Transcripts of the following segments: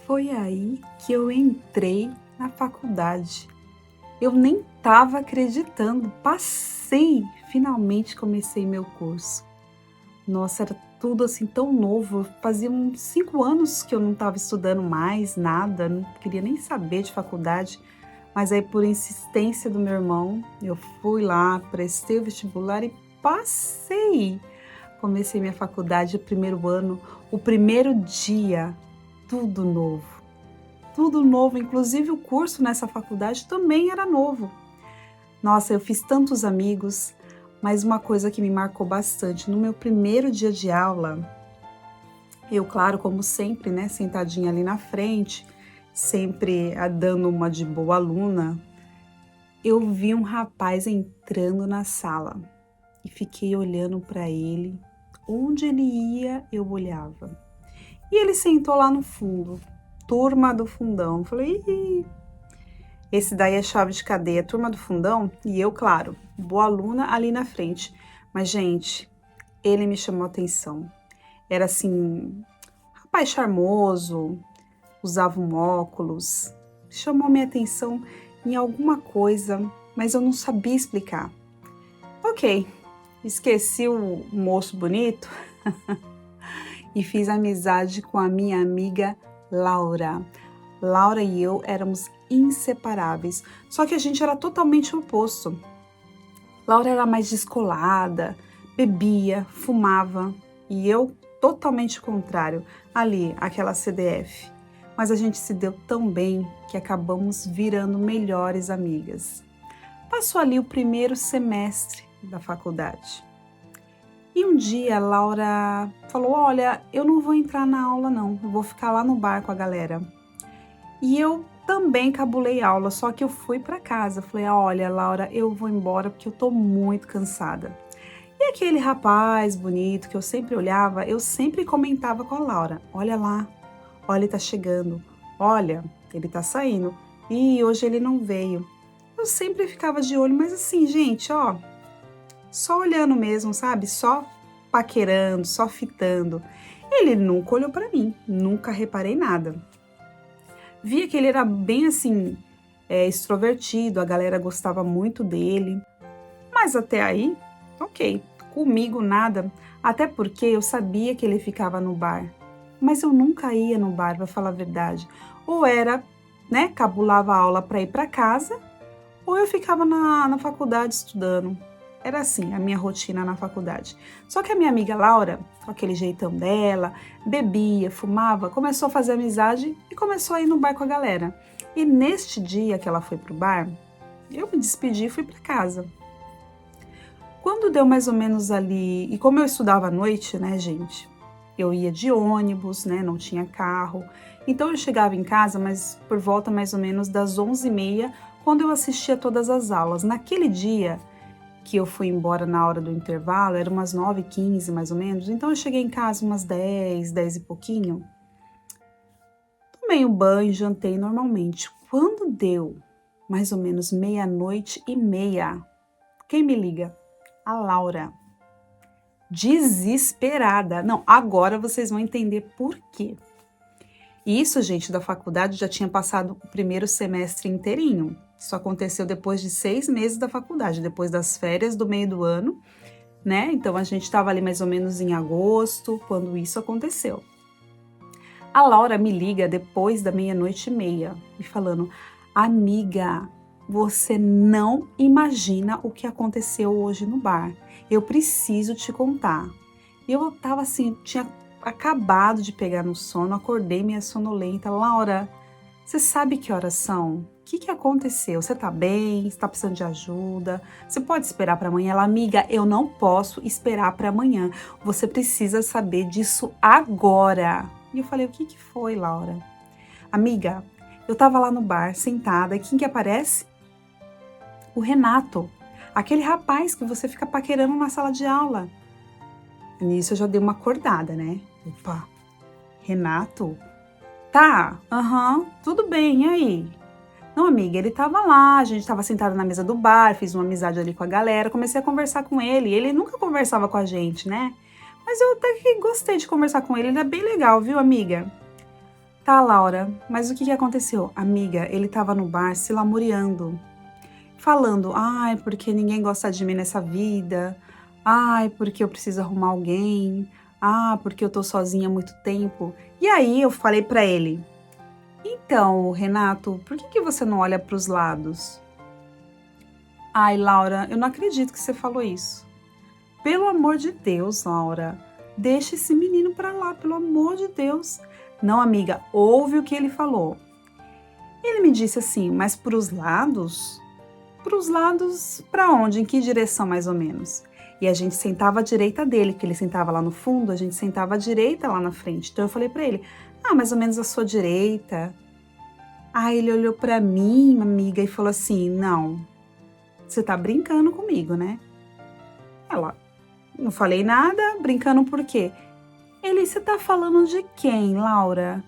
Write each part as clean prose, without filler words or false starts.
Foi aí que eu entrei na faculdade. Eu nem estava acreditando, passei, finalmente comecei meu curso. Nossa, era tudo assim tão novo. Fazia uns 5 anos que eu não estava estudando mais nada, não queria nem saber de faculdade. Mas aí, por insistência do meu irmão, eu fui lá, prestei o vestibular e passei. Comecei minha faculdade, o primeiro ano, o primeiro dia, tudo novo. Tudo novo, inclusive o curso nessa faculdade também era novo. Nossa, eu fiz tantos amigos, mas uma coisa que me marcou bastante, no meu primeiro dia de aula, eu, claro, como sempre, né, sentadinha ali na frente, sempre dando uma de boa aluna, eu vi um rapaz entrando na sala e fiquei olhando para ele. Onde ele ia, eu olhava. E ele sentou lá no fundo, turma do fundão. Falei, ih, esse daí é chave de cadeia, turma do fundão. E eu, claro, boa aluna ali na frente. Mas, gente, ele me chamou a atenção. Era assim, rapaz charmoso, usava um óculos. Chamou minha atenção em alguma coisa, mas eu não sabia explicar. Ok, esqueci o moço bonito e fiz amizade com a minha amiga Laura. Laura e eu éramos inseparáveis, só que a gente era totalmente oposto. Laura era mais descolada, bebia, fumava, e eu totalmente o contrário, ali, aquela CDF. Mas a gente se deu tão bem que acabamos virando melhores amigas. Passou ali o primeiro semestre da faculdade. E um dia a Laura falou, olha, eu não vou entrar na aula não, eu vou ficar lá no bar com a galera. E eu também cabulei aula, só que eu fui para casa. Falei, olha, Laura, eu vou embora porque eu tô muito cansada. E aquele rapaz bonito que eu sempre olhava, eu sempre comentava com a Laura, olha lá, olha, ele tá chegando, olha, ele tá saindo. E hoje ele não veio. Eu sempre ficava de olho, mas assim, gente, ó, só olhando mesmo, sabe? Só paquerando, só fitando. Ele nunca olhou para mim, nunca reparei nada. Via que ele era bem assim, extrovertido, a galera gostava muito dele. Mas até aí, ok, comigo nada. Até porque eu sabia que ele ficava no bar. Mas eu nunca ia no bar, pra falar a verdade. Ou era, né, cabulava a aula para ir para casa, ou eu ficava na faculdade estudando. Era assim a minha rotina na faculdade. Só que a minha amiga Laura, com aquele jeitão dela, bebia, fumava, começou a fazer amizade e começou a ir no bar com a galera. E neste dia que ela foi pro bar, eu me despedi e fui para casa. Quando deu mais ou menos ali, e como eu estudava à noite, né, gente, eu ia de ônibus, né, não tinha carro. Então eu chegava em casa, mas por volta mais ou menos das 11h30, quando eu assistia todas as aulas. Naquele dia que eu fui embora na hora do intervalo, era umas 9h15 mais ou menos, então eu cheguei em casa umas 10 e pouquinho, tomei um banho, jantei normalmente. Quando deu mais ou menos 00h30, quem me liga? A Laura. Desesperada. Não, agora vocês vão entender por quê. Isso, gente, da faculdade já tinha passado o primeiro semestre inteirinho. Isso aconteceu depois de 6 meses da faculdade, depois das férias do meio do ano, né? Então a gente estava ali mais ou menos em agosto, quando isso aconteceu. A Laura me liga depois da 00h30, me falando, amiga, você não imagina o que aconteceu hoje no bar. Eu preciso te contar. Eu tava assim, tinha acabado de pegar no sono, acordei meio sonolenta. Laura, você sabe que horas são? O que aconteceu? Você tá bem? Você tá precisando de ajuda? Você pode esperar para amanhã? Ela, amiga, eu não posso esperar para amanhã. Você precisa saber disso agora. E eu falei, o que foi, Laura? Amiga, eu tava lá no bar, sentada, e quem que aparece? O Renato, aquele rapaz que você fica paquerando na sala de aula. Nisso eu já dei uma acordada, né? Opa, Renato? Tá, tudo bem, e aí? Não, amiga, ele tava lá, a gente tava sentada na mesa do bar, fiz uma amizade ali com a galera, comecei a conversar com ele nunca conversava com a gente, né? Mas eu até que gostei de conversar com ele é bem legal, viu, amiga? Tá, Laura, mas o que que aconteceu? Amiga, ele tava no bar se lamuriando, falando, ai, porque ninguém gosta de mim nessa vida, ai, porque eu preciso arrumar alguém, ah, porque eu tô sozinha há muito tempo. E aí eu falei pra ele, então, Renato, por que que você não olha pros lados? Ai, Laura, eu não acredito que você falou isso. Pelo amor de Deus, Laura, deixa esse menino pra lá, pelo amor de Deus. Não, amiga, ouve o que ele falou. Ele me disse assim, mas para os lados? Para os lados, para onde? Em que direção, mais ou menos? E a gente sentava à direita dele, que ele sentava lá no fundo, a gente sentava à direita lá na frente. Então eu falei para ele, ah, mais ou menos à sua direita. Aí ele olhou para mim, amiga, e falou assim, não, você tá brincando comigo, né? Ela, não falei nada, brincando por quê? Ele, você tá falando de quem, Laura?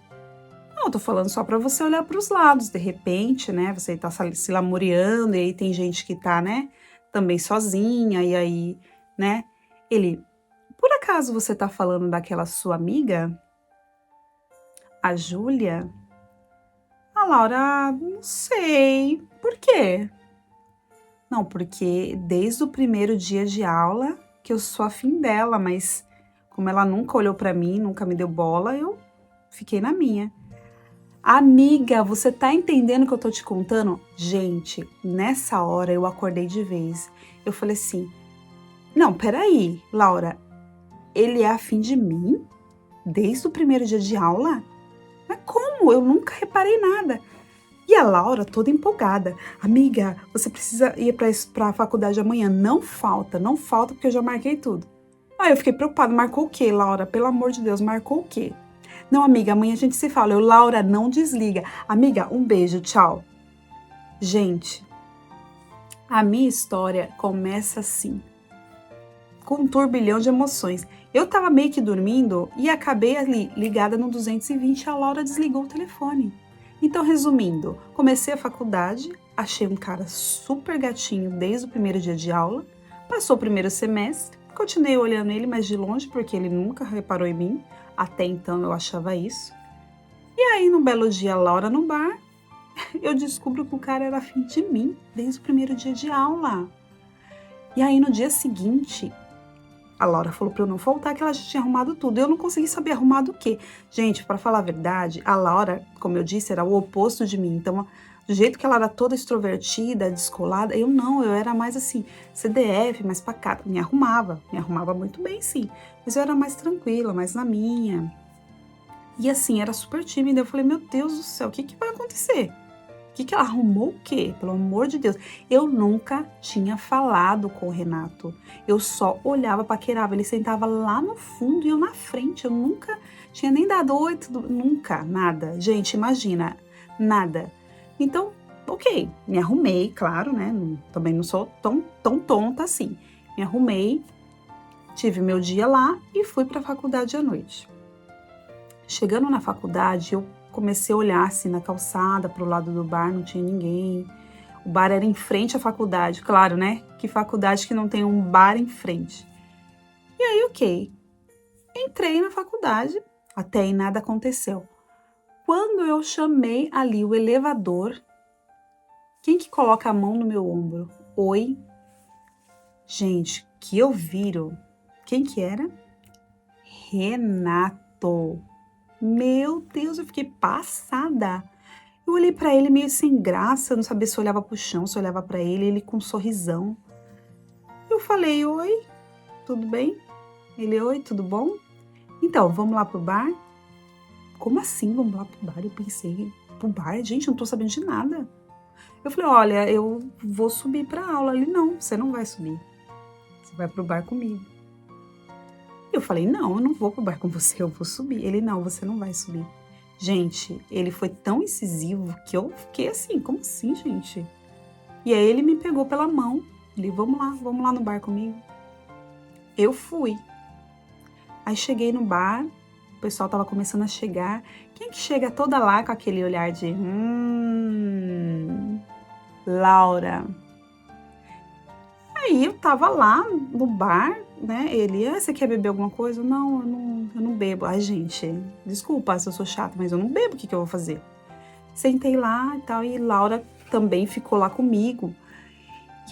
Não, eu tô falando só para você olhar para os lados, de repente, né? Você tá se lamuriando, e aí tem gente que tá, né? Também sozinha, e aí, né? Ele, por acaso você tá falando daquela sua amiga, a Júlia? A Laura, não sei. Por quê? Não, porque desde o primeiro dia de aula que eu sou afim dela, mas como ela nunca olhou para mim, nunca me deu bola, eu fiquei na minha. Amiga, você tá entendendo o que eu tô te contando? Gente, nessa hora eu acordei de vez. Eu falei assim: não, peraí, Laura, ele é afim de mim? Desde o primeiro dia de aula? Mas como? Eu nunca reparei nada. E a Laura toda empolgada. Amiga, você precisa ir pra faculdade amanhã. Não falta, não falta, porque eu já marquei tudo. Aí eu fiquei preocupada. Marcou o quê, Laura? Pelo amor de Deus, marcou o quê? Não, amiga, amanhã a gente se fala. Eu, Laura, não desliga. Amiga, um beijo, tchau. Gente, a minha história começa assim, com um turbilhão de emoções. Eu tava meio que dormindo e acabei ali ligada no 220 e a Laura desligou o telefone. Então, resumindo, comecei a faculdade, achei um cara super gatinho desde o primeiro dia de aula, passou o primeiro semestre, continuei olhando ele, mas de longe, porque ele nunca reparou em mim, até então eu achava isso. E aí, num belo dia, a Laura no bar, eu descubro que o cara era afim de mim desde o primeiro dia de aula. E aí, no dia seguinte, a Laura falou pra eu não faltar, que ela já tinha arrumado tudo. Eu não consegui saber arrumado o quê. Gente, pra falar a verdade, a Laura, como eu disse, era o oposto de mim. Então, do jeito que ela era toda extrovertida, descolada, eu não, eu era mais assim, CDF, mais pacata. Me arrumava muito bem, sim. Mas eu era mais tranquila, mais na minha. E assim, era super tímida. Eu falei, meu Deus do céu, o que que vai acontecer? O que que ela arrumou o quê? Pelo amor de Deus. Eu nunca tinha falado com o Renato. Eu só olhava, paquerava. Ele sentava lá no fundo e eu na frente. Eu nunca tinha nem dado oi, tudo, nunca, nada. Gente, imagina, nada. Então, ok, me arrumei, claro, né? Também não sou tão tonta assim. Me arrumei, tive meu dia lá e fui para a faculdade à noite. Chegando na faculdade, eu comecei a olhar assim na calçada, pro lado do bar, não tinha ninguém. O bar era em frente à faculdade, claro, né? Que faculdade que não tem um bar em frente? E aí, ok. Entrei na faculdade, até aí nada aconteceu. Quando eu chamei ali o elevador, quem que coloca a mão no meu ombro? Oi? Gente, que eu viro. Quem que era? Renato. Meu Deus, eu fiquei passada. Eu olhei pra ele meio sem graça, não sabia se olhava pro chão, se olhava pra ele, ele com um sorrisão. Eu falei, oi, tudo bem? Ele, oi, tudo bom? Então, vamos lá pro bar? Como assim vamos lá pro bar? Eu pensei, pro bar? Gente, eu não tô sabendo de nada. Eu falei, olha, eu vou subir pra aula. Ele, não, você não vai subir. Você vai pro bar comigo. Eu falei, não, eu não vou pro bar com você, eu vou subir. Ele, não, você não vai subir. Gente, ele foi tão incisivo que eu fiquei assim, como assim, gente? E aí ele me pegou pela mão, ele, vamos lá no bar comigo. Eu fui. Aí cheguei no bar, o pessoal tava começando a chegar. Quem que chega toda lá com aquele olhar de, Laura. Aí eu tava lá no bar, né? Ele, você quer beber alguma coisa? Não, eu não bebo. Ai, gente, desculpa se eu sou chata, mas eu não bebo, o que que eu vou fazer? Sentei lá e tal, e Laura também ficou lá comigo.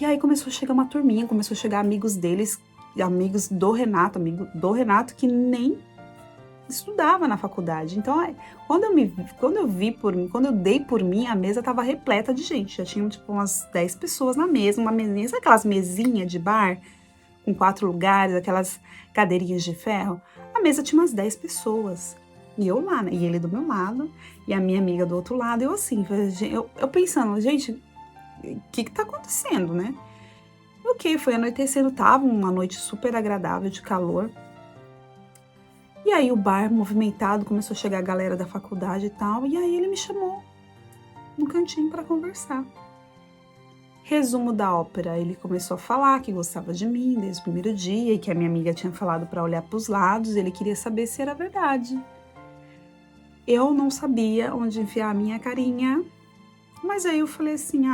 E aí começou a chegar uma turminha, começou a chegar amigos deles, amigos do Renato, amigo do Renato, que nem estudava na faculdade. Então, quando eu dei por mim, a mesa estava repleta de gente. Já tinham tipo umas 10 pessoas na mesa, uma mesinha, sabe aquelas mesinhas de bar com 4 lugares, aquelas cadeirinhas de ferro? A mesa tinha umas 10 pessoas. E eu lá, né? E ele do meu lado, e a minha amiga do outro lado. Eu assim, eu pensando, gente, o que tá acontecendo, né? Ok, foi anoitecendo, tava uma noite super agradável de calor. E aí o bar movimentado, começou a chegar a galera da faculdade e tal, e aí ele me chamou no cantinho para conversar. Resumo da ópera, ele começou a falar que gostava de mim desde o primeiro dia e que a minha amiga tinha falado para olhar para os lados, ele queria saber se era verdade. Eu não sabia onde enfiar a minha carinha, mas aí eu falei assim,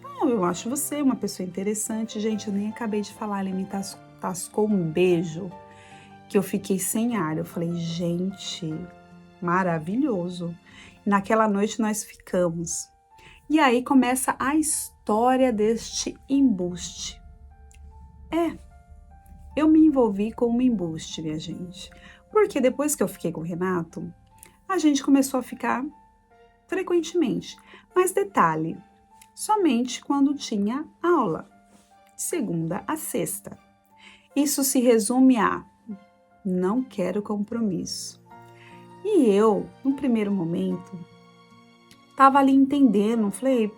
não, eu acho você uma pessoa interessante. Gente, eu nem acabei de falar, ele me tascou um beijo que eu fiquei sem ar. Eu falei, gente, maravilhoso. Naquela noite nós ficamos. E aí começa a história deste embuste. Eu me envolvi com um embuste, minha gente. Porque depois que eu fiquei com o Renato, a gente começou a ficar frequentemente. Mas detalhe, somente quando tinha aula, de segunda a sexta. Isso se resume a não quero compromisso. E eu, no primeiro momento, tava ali entendendo,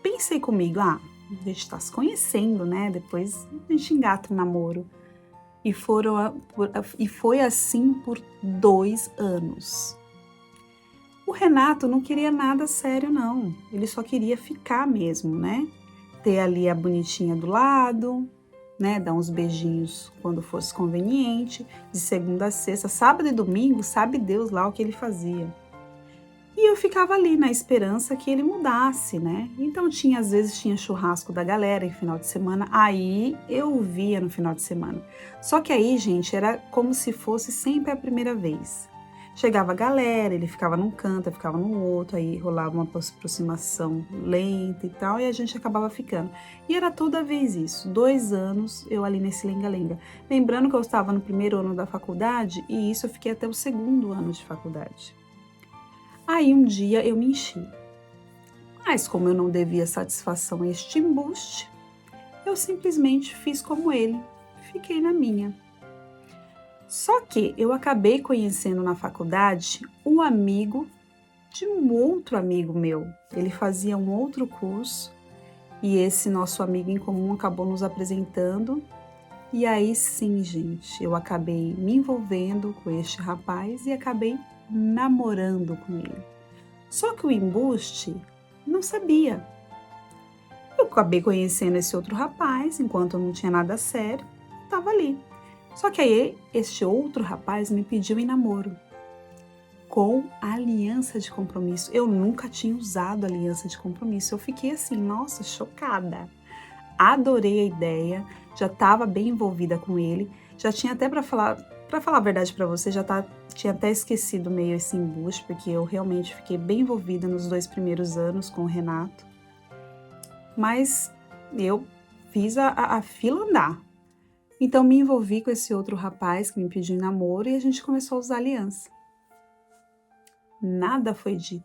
pensei comigo, a gente tá se conhecendo, né? Depois a gente engata um namoro. E foi assim por 2 anos. O Renato não queria nada sério, não. Ele só queria ficar mesmo, né? Ter ali a bonitinha do lado, né? Dar uns beijinhos quando fosse conveniente, de segunda a sexta, sábado e domingo, sabe Deus lá o que ele fazia. E eu ficava ali na esperança que ele mudasse, né? Então às vezes tinha churrasco da galera em final de semana, aí eu via no final de semana. Só que aí, gente, era como se fosse sempre a primeira vez. Chegava a galera, ele ficava num canto, eu ficava no outro, aí rolava uma aproximação lenta e tal, e a gente acabava ficando. E era toda vez isso, 2 anos eu ali nesse lenga-lenga. Lembrando que eu estava no primeiro ano da faculdade, e isso eu fiquei até o 2º ano de faculdade. Aí um dia eu me enchi. Mas como eu não devia satisfação a este embuste, eu simplesmente fiz como ele, fiquei na minha. Só que eu acabei conhecendo na faculdade um amigo de um outro amigo meu. Ele fazia um outro curso e esse nosso amigo em comum acabou nos apresentando. E aí sim, gente, eu acabei me envolvendo com este rapaz e acabei namorando com ele. Só que o embuste não sabia. Eu acabei conhecendo esse outro rapaz, enquanto eu não tinha nada sério, estava ali. Só que aí este outro rapaz me pediu em namoro, com aliança de compromisso. Eu nunca tinha usado aliança de compromisso. Eu fiquei assim, nossa, chocada. Adorei a ideia, já estava bem envolvida com ele, já tinha até para falar a verdade para você, tinha até esquecido meio esse embuste, porque eu realmente fiquei bem envolvida nos 2 primeiros anos com o Renato. Mas eu fiz a fila andar. Então me envolvi com esse outro rapaz que me pediu em namoro e a gente começou a usar aliança. Nada foi dito.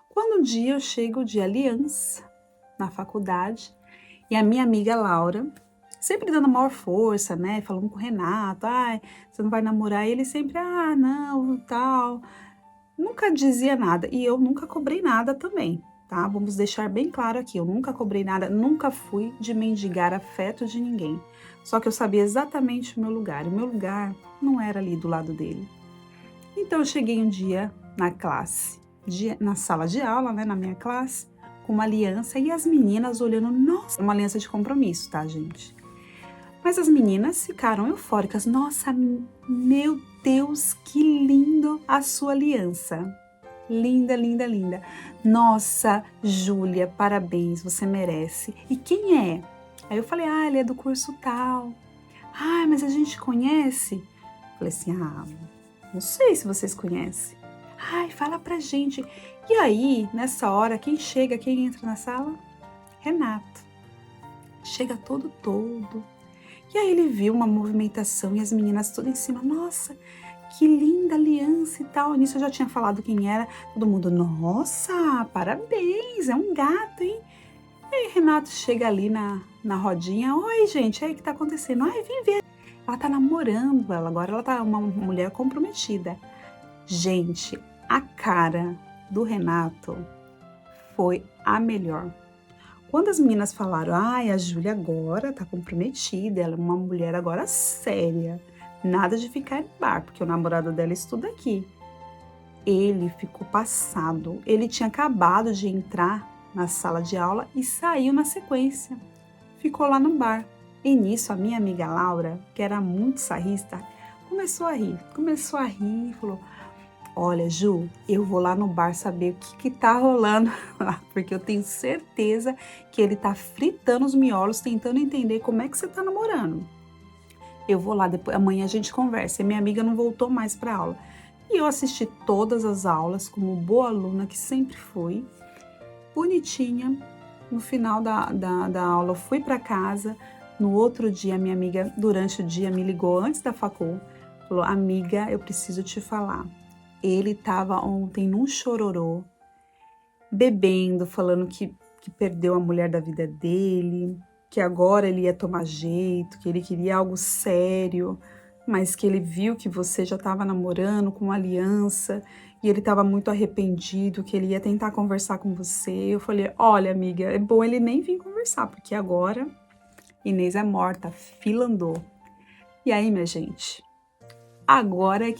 Quando um dia eu chego de aliança na faculdade e a minha amiga Laura, sempre dando maior força, né, falando com o Renato, você não vai namorar? E ele sempre, não, tal. Nunca dizia nada e eu nunca cobrei nada também, tá? Vamos deixar bem claro aqui, eu nunca cobrei nada, nunca fui de mendigar afeto de ninguém. Só que eu sabia exatamente o meu lugar. O meu lugar não era ali do lado dele. Então eu cheguei um dia na classe, na sala de aula, né, na minha classe, com uma aliança e as meninas olhando, nossa, uma aliança de compromisso, tá, gente? Mas as meninas ficaram eufóricas. Nossa, meu Deus, que lindo a sua aliança. Linda, linda, linda. Nossa, Júlia, parabéns, você merece. E quem é Aí eu falei, ele é do curso tal. Mas a gente conhece? Falei assim, não sei se vocês conhecem. Fala pra gente. E aí, nessa hora, quem entra na sala? Renato. Chega todo. E aí ele viu uma movimentação e as meninas todas em cima. Nossa, que linda aliança e tal. Nisso eu já tinha falado quem era. Todo mundo, nossa, parabéns, é um gato, hein? E aí Renato chega ali na rodinha. Oi, gente, aí o que tá acontecendo? Vem ver. Ela tá namorando, agora ela tá uma mulher comprometida. Gente, a cara do Renato foi a melhor. Quando as meninas falaram, a Júlia agora tá comprometida, ela é uma mulher agora séria, nada de ficar em bar, porque o namorado dela estuda aqui. Ele ficou passado, ele tinha acabado de entrar na sala de aula e saiu na sequência, ficou lá no bar. E nisso a minha amiga Laura, que era muito sarrista, começou a rir e falou, olha, Ju, eu vou lá no bar saber o que tá rolando lá, porque eu tenho certeza que ele tá fritando os miolos, tentando entender como é que você tá namorando. Eu vou lá, depois, amanhã a gente conversa. E minha amiga não voltou mais pra aula. E eu assisti todas as aulas, como boa aluna que sempre fui, bonitinha. No final da aula eu fui pra casa. No outro dia, minha amiga, durante o dia, me ligou antes da facul, falou, amiga, eu preciso te falar. Ele estava ontem num chororô, bebendo, falando que perdeu a mulher da vida dele, que agora ele ia tomar jeito, que ele queria algo sério, mas que ele viu que você já estava namorando com uma aliança e ele estava muito arrependido, que ele ia tentar conversar com você. Eu falei, olha, amiga, é bom ele nem vir conversar, porque agora Inês é morta, a fila andou. E aí, minha gente, agora é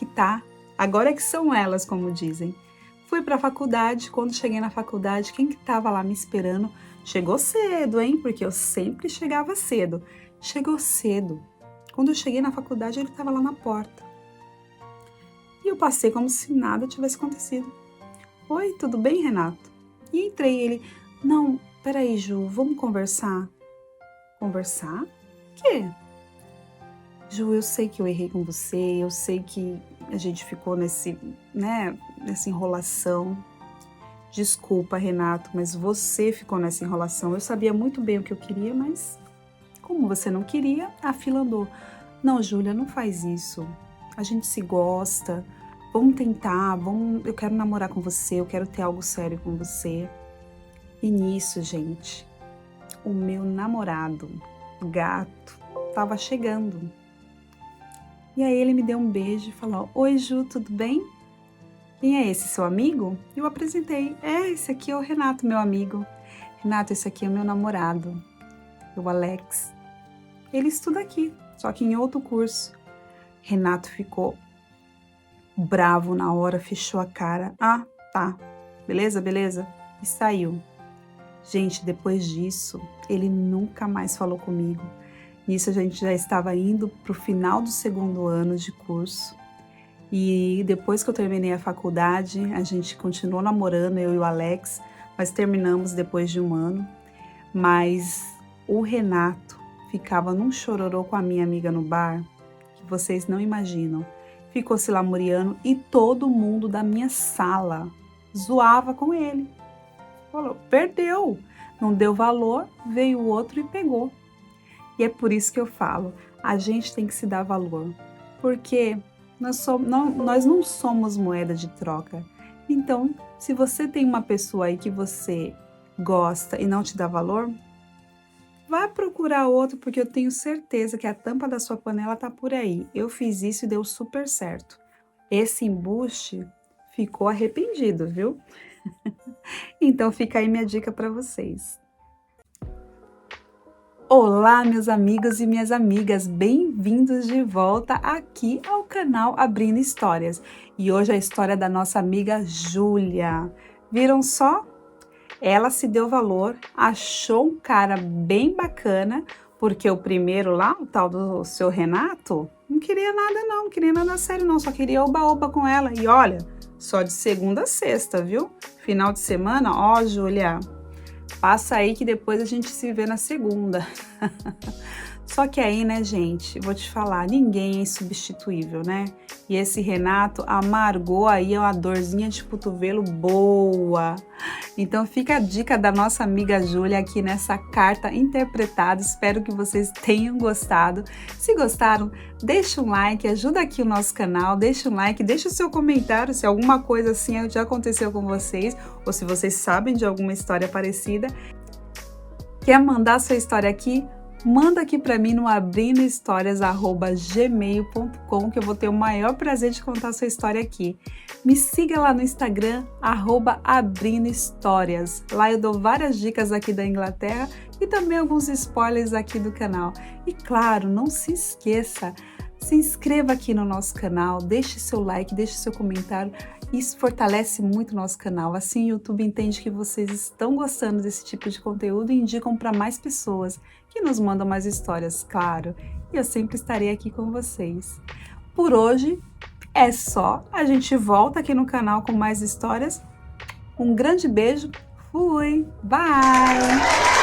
que são elas, como dizem. Fui para a faculdade, quando cheguei na faculdade, quem que estava lá me esperando? Chegou cedo, hein? Porque eu sempre chegava cedo. Chegou cedo. Quando eu cheguei na faculdade, ele estava lá na porta. E eu passei como se nada tivesse acontecido. Oi, tudo bem, Renato? E entrei, ele, não, peraí, Ju, vamos conversar? Conversar? O quê? Ju, eu sei que eu errei com você, eu sei que a gente ficou nessa enrolação. Desculpa, Renato, mas você ficou nessa enrolação. Eu sabia muito bem o que eu queria, mas como você não queria, a fila andou. Não, Júlia, não faz isso. A gente se gosta. Vamos tentar, eu quero namorar com você, eu quero ter algo sério com você. E nisso, gente, o meu namorado, gato, estava chegando. E aí ele me deu um beijo e falou, oi Ju, tudo bem? Quem é esse, seu amigo? Eu apresentei, esse aqui é o Renato, meu amigo. Renato, esse aqui é o meu namorado, o Alex. Ele estuda aqui, só que em outro curso. Renato ficou bravo na hora, fechou a cara. Tá, beleza? E saiu. Gente, depois disso, ele nunca mais falou comigo. Nisso a gente já estava indo para o final do segundo ano de curso. E depois que eu terminei a faculdade, a gente continuou namorando, eu e o Alex, mas terminamos depois de um ano. Mas o Renato ficava num chororô com a minha amiga no bar, que vocês não imaginam. Ficou se lamuriando e todo mundo da minha sala zoava com ele. Falou, perdeu, não deu valor, veio o outro e pegou. E é por isso que eu falo, a gente tem que se dar valor, porque nós não somos moeda de troca. Então, se você tem uma pessoa aí que você gosta e não te dá valor, vá procurar outro, porque eu tenho certeza que a tampa da sua panela tá por aí. Eu fiz isso e deu super certo. Esse embuste ficou arrependido, viu? Então fica aí minha dica para vocês. Olá, meus amigos e minhas amigas, bem-vindos de volta aqui ao canal Abrindo Histórias. E hoje a história da nossa amiga Júlia. Viram só? Ela se deu valor, achou um cara bem bacana, porque o primeiro lá, o tal do seu Renato, não queria nada não, não queria nada sério não, só queria oba-oba com ela. E olha, só de segunda a sexta, viu? Final de semana, ó, Júlia, Passa aí que depois a gente se vê na segunda. Só que aí, né, gente, vou te falar, ninguém é insubstituível, né? E esse Renato amargou aí uma dorzinha de cotovelo boa. Então fica a dica da nossa amiga Júlia aqui nessa carta interpretada. Espero que vocês tenham gostado. Se gostaram, deixa um like, ajuda aqui o nosso canal, deixa um like, deixa o seu comentário se alguma coisa assim já aconteceu com vocês ou se vocês sabem de alguma história parecida. Quer mandar sua história aqui? Manda aqui para mim no abrindo-histórias@gmail.com que eu vou ter o maior prazer de contar a sua história aqui. Me siga lá no Instagram, @abrindo-histórias. Lá eu dou várias dicas aqui da Inglaterra e também alguns spoilers aqui do canal. E claro, não se esqueça, se inscreva aqui no nosso canal, deixe seu like, deixe seu comentário. Isso fortalece muito o nosso canal. Assim o YouTube entende que vocês estão gostando desse tipo de conteúdo e indicam para mais pessoas que nos mandam mais histórias, claro. E eu sempre estarei aqui com vocês. Por hoje é só. A gente volta aqui no canal com mais histórias. Um grande beijo. Fui! Bye!